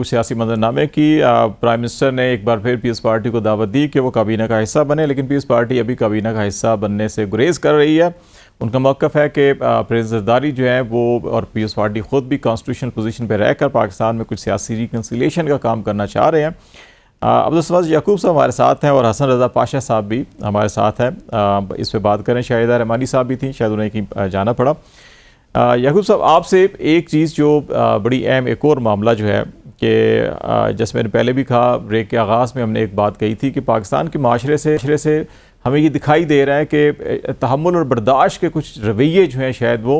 सियासी मंजरनामे की prime minister ने एक बार फिर पीपल्स पार्टी को दावत दी कि वो काबीना का हिस्सा बने, लेकिन पीपल्स पार्टी अभी काबीना का हिस्सा बनने से गुरेज कर रही है। उनका मौक़िफ़ है कि प्रेज़िडेंट ज़रदारी जो है वो और पीपल्स पार्टी ख़ुद भी कॉन्स्टिट्यूशनल पोजीशन पर रहकर पाकिस्तान में कुछ सियासी रिकन्सिलिएशन का काम करना चाह रहे हैं। अब्दुल समाद याकूब साहब हमारे साथ हैं और हसन रज़ा पाशा साहब भी हमारे साथ हैं। इस पर बात करें। शाहिदा रहमानी साहब भी थी, शायद उन्हें जाना पड़ा। याकूब साहब, आपसे एक चीज़ जो बड़ी अहम एक और मामला जो है कि जैसे मैंने पहले भी कहा, ब्रेक के आगाज़ में हमने एक बात कही थी कि पाकिस्तान के माशरे से हमें ये दिखाई दे रहा है कि तहम्मुल और बर्दाश्त के कुछ रवैये जो हैं शायद वो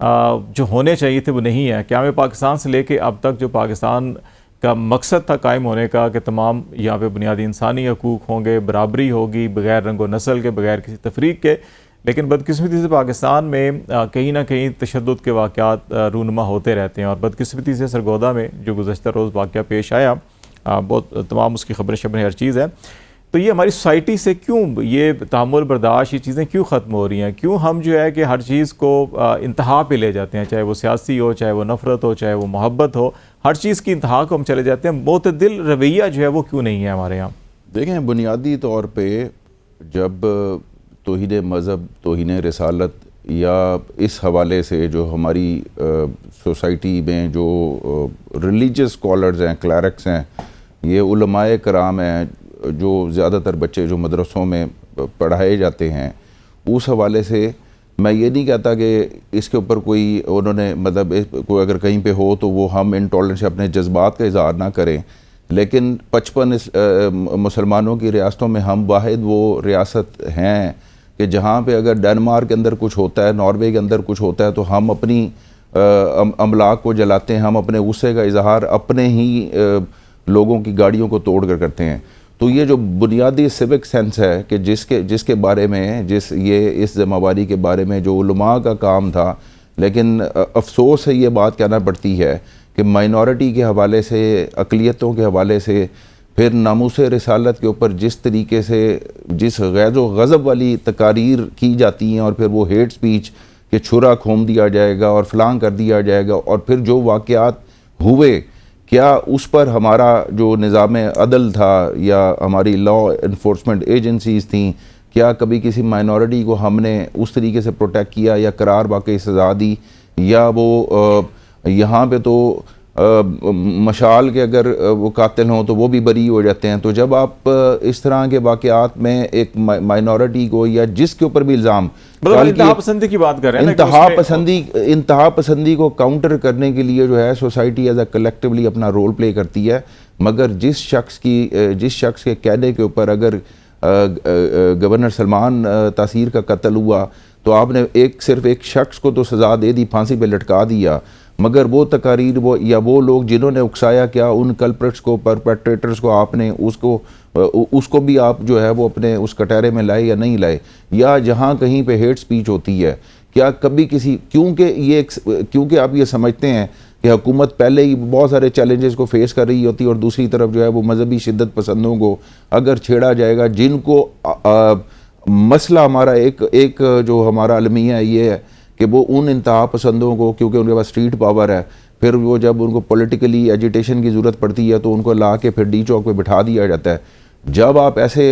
जो होने चाहिए थे वो नहीं है। क्या हमें पाकिस्तान से लेके अब तक जो पाकिस्तान का मकसद था कायम होने का कि तमाम यहाँ पे बुनियादी इंसानी हकूक़ होंगे, बराबरी होगी, बग़ैर रंग व नस्ल के, बग़ैर किसी तफरीक के, लेकिन बदकिस्मती से पाकिस्तान में कहीं ना कहीं तशद्दुद के वाक़यात रूनुमा होते रहते हैं। और बदकिस्मती से सरगोदा में जो गुज़श्ता रोज़ वाक़या पेश आया, बहुत तमाम उसकी ख़बरें शबरें हर चीज़ है। तो ये हमारी सोसाइटी से क्यों ये तहम्मुल बर्दाश्त ये चीज़ें क्यों ख़त्म हो रही हैं? क्यों हम जो है कि हर चीज़ को इंतहा पे ले जाते हैं, चाहे वो सियासी हो, चाहे वो नफ़रत हो, चाहे वो मोहब्बत हो, हर चीज़ की इंतहा को हम चले जाते हैं। मोतदिल रवैया जो है वो क्यों नहीं है हमारे यहाँ? देखें, बुनियादी तौर पर जब तौहीद मज़हब, तौहीन रिसालत या इस हवाले से जो हमारी सोसाइटी में जो रिलीजियस स्कॉलर्स हैं, क्लैरिक्स हैं, ये उलमाए कराम हैं, जो ज़्यादातर बच्चे जो मदरसों में पढ़ाए जाते हैं, उस हवाले से मैं ये नहीं कहता कि इसके ऊपर कोई उन्होंने मतलब कोई अगर कहीं पे हो तो वो हम इंटॉलरेंस अपने जज्बात का इज़हार ना करें, लेकिन 55 मुसलमानों की रियासतों में हम वाहिद वो रियासत हैं कि जहाँ पे अगर डेनमार्क के अंदर कुछ होता है, नॉर्वे के अंदर कुछ होता है, तो हम अपनी अमलाक को जलाते हैं, हम अपने गुस्से का इजहार अपने ही लोगों की गाड़ियों को तोड़ कर करते हैं। तो ये जो बुनियादी सिविक सेंस है कि जिसके बारे में इस ज़िम्मेवारी के बारे में जो उलमा का काम था, लेकिन अफसोस से ये बात कहना पड़ती है कि माइनॉरिटी के हवाले से, अक़लियतों के हवाले से, फिर नामूस रिसालत के ऊपर जिस तरीके से जिस गैज़ो गज़ब वाली तकारीर की जाती हैं और फिर वो हेट स्पीच के छुरा खोम दिया जाएगा और फलां कर दिया जाएगा, और फिर जो वाक़यात हुए, क्या उस पर हमारा जो निज़ाम अदल था या हमारी लॉ इन्फोर्समेंट एजेंसीज़ थी, क्या कभी किसी माइनॉरिटी को हमने उस तरीके से प्रोटेक्ट किया या करार वाकई सज़ा दी? या वो यहाँ पे तो मशाल के अगर वो कातिल हों तो वो भी बरी हो जाते हैं। तो जब आप इस तरह के वाक़यात में एक माइनॉरिटी को या जिसके ऊपर भी इल्ज़ाम, इंतहा पसंदी की बात कर रहे हैं, इंतहा पसंदी को काउंटर करने के लिए जो है सोसाइटी एज अ कलेक्टिवली अपना रोल प्ले करती है। मगर जिस शख्स के कहने के ऊपर अगर गवर्नर सलमान तासीर का कत्ल हुआ तो आपने सिर्फ एक शख्स को तो सज़ा दे दी, फांसी पे लटका दिया, मगर वो तकारीर वो लोग जिन्होंने उकसाया, क्या उन कल्प्रिट्स को, परपेट्रेटर्स को आपने उसको भी आप जो है वो अपने उस कटहरे में लाए या नहीं लाए? या जहाँ कहीं पे हेट स्पीच होती है, क्या कभी क्योंकि आप ये समझते हैं कि हुकूमत पहले ही बहुत सारे चैलेंजेस को फेस कर रही होती है और दूसरी तरफ जो है वो मजहबी शिद्दत पसंदों को अगर छेड़ा जाएगा, जिनको मसला हमारा एक जो हमारा अलमिया ये है कि वो उन इंतहा पसंदों को, क्योंकि उनके पास स्ट्रीट पावर है, फिर वो जब उनको पॉलिटिकली एजिटेशन की ज़रूरत पड़ती है तो उनको ला के फिर डी चौक पे बिठा दिया जाता है। जब आप ऐसे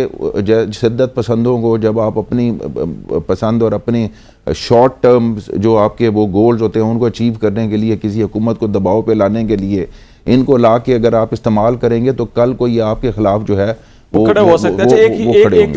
शिद्दत पसंदों को, जब आप अपनी पसंद और अपने शॉर्ट टर्म जो आपके वो गोल्स होते हैं उनको अचीव करने के लिए, किसी हुकूमत को दबाव पे लाने के लिए इनको ला के अगर आप इस्तेमाल करेंगे तो कल को ये आपके ख़िलाफ़ जो है वो खड़े हो सकते हैं।